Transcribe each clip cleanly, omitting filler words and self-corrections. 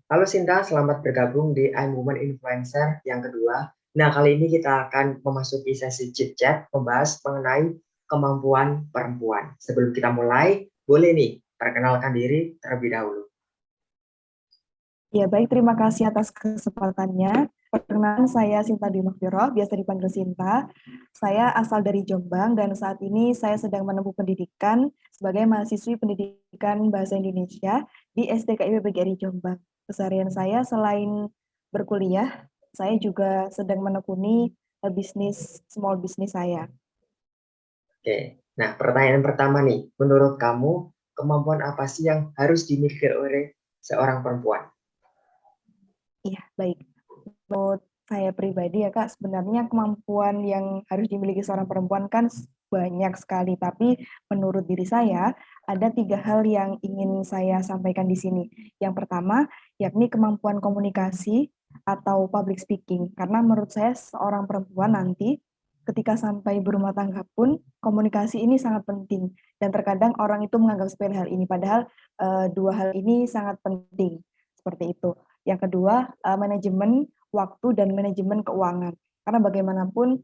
Halo Sinta, selamat bergabung di I'm Woman Influencer yang kedua. Nah, kali ini kita akan memasuki sesi chit chat membahas mengenai kemampuan perempuan. Sebelum kita mulai, boleh nih perkenalkan diri terlebih dahulu. Ya, baik. Terima kasih atas kesempatannya. Perkenalkan, saya Sinta Dwi Mahfiroh, biasa dipanggil Sinta. Saya asal dari Jombang dan saat ini saya sedang menempuh pendidikan sebagai mahasiswi pendidikan Bahasa Indonesia di STKIP PGRI Jombang. Keseharian saya selain berkuliah, saya juga sedang menekuni bisnis, small bisnis saya. Oke, nah pertanyaan pertama nih, menurut kamu kemampuan apa sih yang harus dimiliki oleh seorang perempuan? Iya, baik. Menurut saya pribadi ya Kak, sebenarnya kemampuan yang harus dimiliki seorang perempuan kan banyak sekali, tapi menurut diri saya ada tiga hal yang ingin saya sampaikan di sini. Yang pertama, yakni kemampuan komunikasi atau public speaking, karena menurut saya seorang perempuan nanti ketika sampai berumah tangga pun komunikasi ini sangat penting dan terkadang orang itu menganggap sepele hal ini, padahal dua hal ini sangat penting seperti itu. Yang kedua, manajemen waktu dan manajemen keuangan. Karena bagaimanapun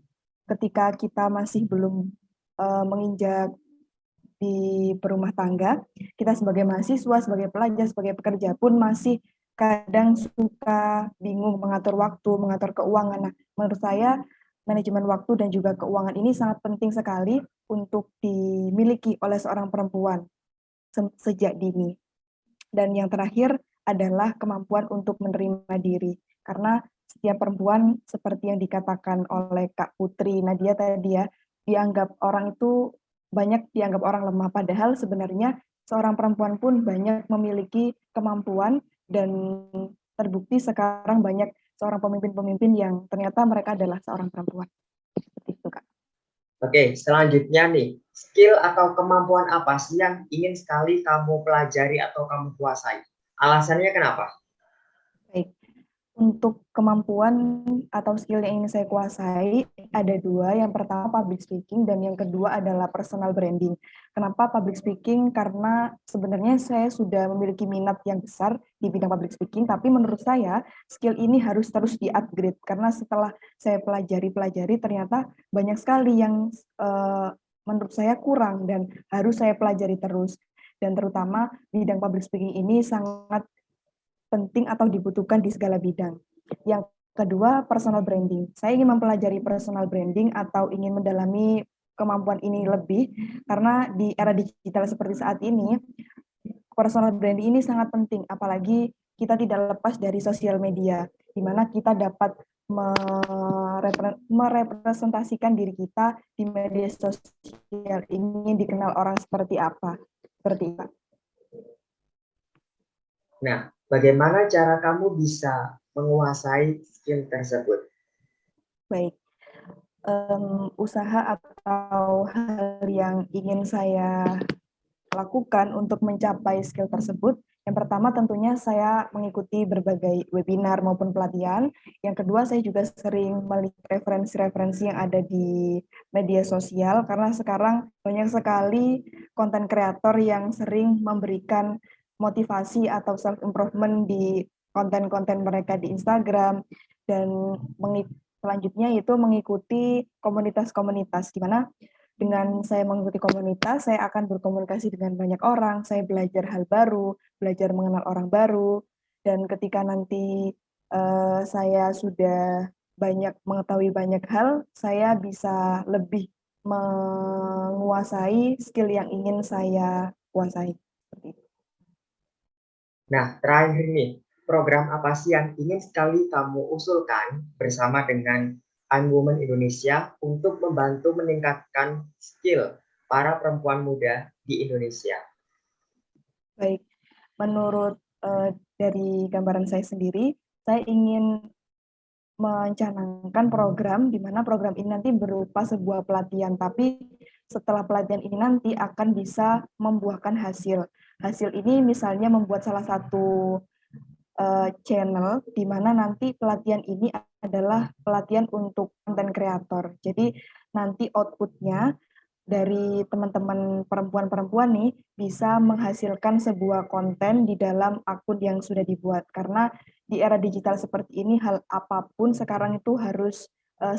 ketika kita masih belum menginjak di berumah tangga, kita sebagai mahasiswa, sebagai pelajar, sebagai pekerja pun masih kadang suka bingung mengatur waktu, mengatur keuangan. Nah, menurut saya manajemen waktu dan juga keuangan ini sangat penting sekali untuk dimiliki oleh seorang perempuan sejak dini. Dan yang terakhir adalah kemampuan untuk menerima diri. Karena setiap perempuan seperti yang dikatakan oleh Kak Putri Nadia tadi ya, dianggap orang itu banyak dianggap orang lemah. Padahal sebenarnya seorang perempuan pun banyak memiliki kemampuan dan terbukti sekarang banyak seorang pemimpin-pemimpin yang ternyata mereka adalah seorang perempuan. Seperti itu, Kak. Oke, selanjutnya nih, skill atau kemampuan apa sih yang ingin sekali kamu pelajari atau kamu kuasai? Alasannya kenapa? Baik. Untuk kemampuan atau skill yang ingin saya kuasai, ada dua. Yang pertama public speaking dan yang kedua adalah personal branding. Kenapa public speaking? Karena sebenarnya saya sudah memiliki minat yang besar di bidang public speaking, tapi menurut saya skill ini harus terus di-upgrade. Karena setelah saya pelajari ternyata banyak sekali yang menurut saya kurang dan harus saya pelajari terus. Dan terutama bidang public speaking ini sangat penting atau dibutuhkan di segala bidang. Yang kedua, personal branding. Saya ingin mempelajari personal branding atau ingin mendalami kemampuan ini lebih, karena di era digital seperti saat ini, personal branding ini sangat penting, apalagi kita tidak lepas dari sosial media, di mana kita dapat merepresentasikan diri kita di media sosial ini dikenal orang seperti apa. Seperti itu. Nah, bagaimana cara kamu bisa menguasai skill tersebut? Baik. Usaha atau hal yang ingin saya lakukan untuk mencapai skill tersebut. Yang pertama tentunya saya mengikuti berbagai webinar maupun pelatihan. Yang kedua saya juga sering melihat referensi-referensi yang ada di media sosial karena sekarang banyak sekali konten kreator yang sering memberikan motivasi atau self improvement di konten-konten mereka di Instagram dan selanjutnya itu mengikuti komunitas-komunitas di mana dengan saya mengikuti komunitas, saya akan berkomunikasi dengan banyak orang, saya belajar hal baru, belajar mengenal orang baru, dan ketika nanti saya sudah banyak mengetahui banyak hal, saya bisa lebih menguasai skill yang ingin saya kuasai. Seperti itu. Nah, terakhir nih, program apa sih yang ingin sekali kamu usulkan bersama dengan I'm Woman Indonesia untuk membantu meningkatkan skill para perempuan muda di Indonesia? Baik, menurut dari gambaran saya sendiri, saya ingin mencanangkan program di mana program ini nanti berupa sebuah pelatihan, tapi setelah pelatihan ini nanti akan bisa membuahkan hasil. Hasil ini misalnya membuat salah satu channel di mana nanti pelatihan ini adalah pelatihan untuk konten kreator. Jadi nanti outputnya dari teman-teman perempuan-perempuan nih bisa menghasilkan sebuah konten di dalam akun yang sudah dibuat. Karena di era digital seperti ini hal apapun sekarang itu harus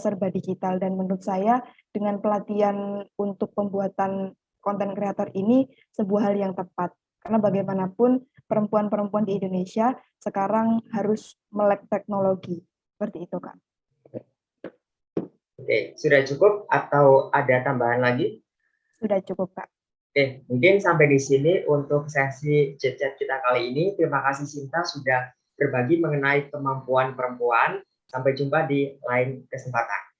serba digital, dan menurut saya dengan pelatihan untuk pembuatan konten kreator ini sebuah hal yang tepat. Karena bagaimanapun perempuan-perempuan di Indonesia sekarang harus melek teknologi. Seperti itu, Kak. Oke, sudah cukup atau ada tambahan lagi? Sudah cukup, Kak. Oke, mungkin sampai di sini untuk sesi chat-chat kita kali ini. Terima kasih Sinta sudah berbagi mengenai kemampuan perempuan. Sampai jumpa di lain kesempatan.